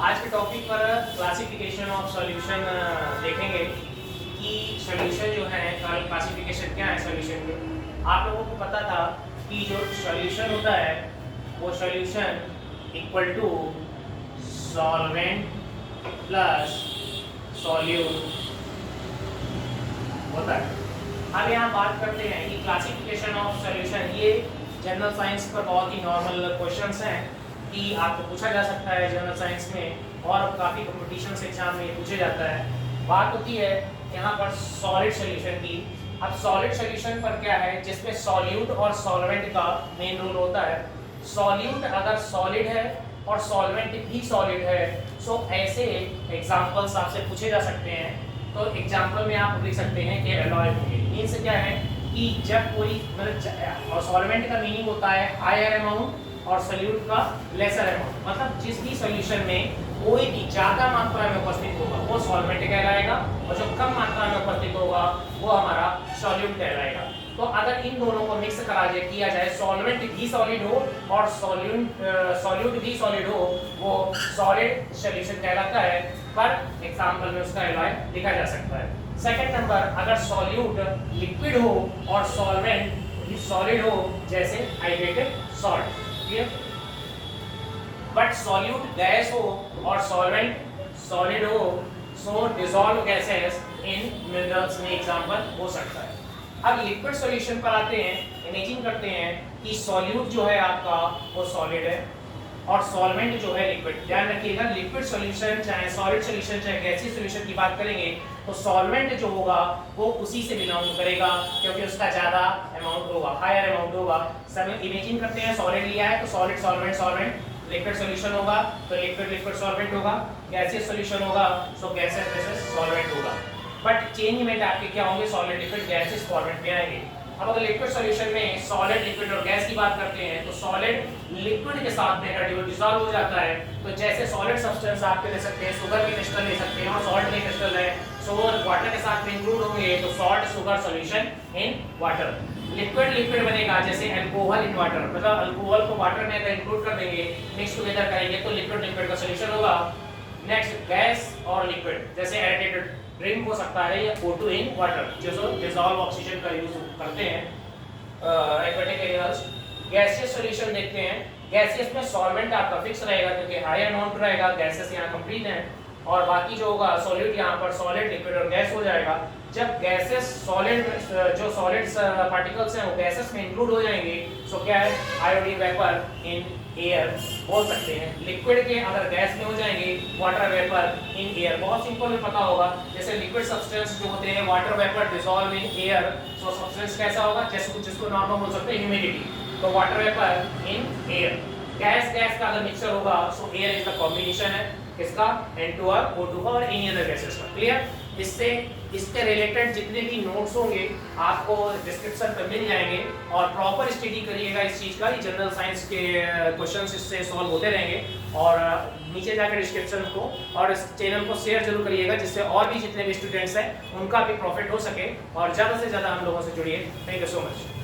आज के टॉपिक पर क्लासिफिकेशन ऑफ सॉल्यूशन देखेंगे कि सॉल्यूशन जो है क्लासिफिकेशन क्या है सॉल्यूशन के। आप लोगों को पता था कि जो सॉल्यूशन होता है वो solution equal to solvent plus solute होता है। अब यहाँ बात करते हैं कि क्लासिफिकेशन ऑफ सॉल्यूशन, ये जनरल साइंस पर बहुत ही नॉर्मल क्वेश्चंस हैं कि आपको पूछा जा सकता है जनरल साइंस में, और काफ़ी कॉम्पिटिशन एग्जाम में पूछा जाता है। बात होती है यहाँ पर सॉलिड सॉल्यूशन की। अब सॉलिड सॉल्यूशन पर क्या है, जिसमें सॉल्यूट और सॉल्वेंट का मेन रोल होता है। सॉल्यूट अगर सॉलिड है और सॉल्वेंट भी सॉलिड है, सो ऐसे एग्जाम्पल्स आपसे पूछे जा सकते हैं। तो एग्जाम्पल में आप लिख सकते हैं कि एलॉय होंगे। मीन्स क्या है कि जब कोई मतलब, और सॉल्वेंट का मीनिंग होता है हायर अमाउंट और सॉल्यूट का लेसर अमाउंट। मतलब जिस भी सॉल्यूशन में कोई भी ज़्यादा मात्रा में उपस्थित होगा वो सॉल्वेंट कहलाएगा, और जो कम मात्रा में उपस्थित होगा वो हमारा सॉल्यूट कहलाएगा। तो अगर इन दोनों को मिक्स किया जाए, सॉल्वेंट भी सॉलिड हो और सॉल्यूट भी सॉलिड हो, वो सॉलिड सॉल्यूशन कहलाता है। पर एग्जाम्पल में उसका एलॉय लिखा जा सकता है। सेकंड नंबर, अगर सॉल्यूट लिक्विड हो और सॉल्वेंट भी सॉलिड हो, जैसे hydrated salt, clear. But solute gas हो और सॉल्वेंट सॉलिड हो, सो डिसॉल्व गैसेस इन मिनरल्स में एग्जाम्पल हो सकता है। अब लिक्विड सॉल्यूशन पर आते हैं। इमेजिन करते हैं कि सॉल्यूट जो है आपका वो सॉलिड है और सॉल्वेंट जो है लिक्विड। ध्यान रखिएगा, लिक्विड सॉल्यूशन चाहे सॉलिड सॉल्यूशन चाहे गैसीय सॉल्यूशन की बात करेंगे तो सॉल्वेंट जो होगा वो उसी से बिलोंग करेगा, क्योंकि उसका ज्यादा अमाउंट होगा, हायर अमाउंट होगा। सब इमेजिन करते हैं सॉलिड लिया है तो solid solvent solvent, liquid solution होगा तो लिक्विड लिक्विड सॉल्वेंट होगा, गैसीय सॉल्यूशन होगा तो गैसेस गैसेस सॉल्वेंट होगा। बट चेंजमेंट आपके क्या होंगे, सॉलिड लिक्विड गैसेस फॉर्मेट में आएंगे। अब अगर लिक्विड सॉल्यूशन में सॉलिड लिक्विड और गैस की बात करते हैं तो सॉलिड लिक्विड के साथ में अगर डिसॉल्व हो जाता है तो जैसे सॉलिड सब्सटेंस आप ले सकते हैं, शुगर के क्रिस्टल ले सकते हैं और सॉल्ट के क्रिस्टल है, सो वाटर के साथ में इंक्लूड होंगे तो salt sugar solution in water. Liquid liquid बनेगा जैसे अल्कोहल इन वाटर, मतलब अल्कोहल को वाटर में अगर इंक्लूड कर देंगे, मिक्स टुगेदर करेंगे तो लिक्विड लिक्विड का सॉल्यूशन होगा। नेक्स्ट, गैस और लिक्विड, जैसे एडिटेड ड्रिंक हो सकता है या O2 इन वाटर, जो डिसॉल्व ऑक्सीजन का यूज करते हैं एक्वेटिक एनिमल्स। गैसियस सॉल्यूशन देखते हैं। गैसियस में सॉल्वेंट आपका फिक्स रहेगा क्योंकि हाई अमाउंट रहेगा, गैसेस यहाँ कंप्लीट हैं, और बाकी जो होगा सॉलिड यहाँ पर सॉलिड लिक्विड और गैस हो जाएगा। जब गैसेस सॉलिड जो सॉलिड पार्टिकल्स हैं वो गैसेस में इंक्लूड हो जाएंगे, सो क्या है, आयोडीन वेपर इन एयर बोल सकते हैं। लिक्विड के अगर गैस में हो जाएंगे, वाटर वेपर इन एयर। बहुत सिंपल में पता होगा, जैसे लिक्विड सब्सटेंस जो होते हैं water vapour dissolve in air, so substance कैसा होगा, जैसे जिसको नॉर्मल बोल सकते हैं ह्यूमिडिटी, तो water vapour in air. Gas gas का अगर मिक्सचर होगा सो एयर इज द कॉम्बिनेशन है इसका N2R O2 और एनी अदर गैसेस का, क्लियर। इससे रिलेटेड जितने भी नोट्स होंगे आपको डिस्क्रिप्शन पर मिल जाएंगे, और प्रॉपर स्टडी करिएगा इस चीज़ का। ये जनरल साइंस के क्वेश्चंस इससे सॉल्व होते रहेंगे, और नीचे जाकर डिस्क्रिप्शन को और इस चैनल को शेयर जरूर करिएगा, जिससे और भी जितने भी स्टूडेंट्स हैं उनका भी प्रॉफिट हो सके, और ज़्यादा से ज़्यादा हम लोगों से जुड़िए। Thank you so much.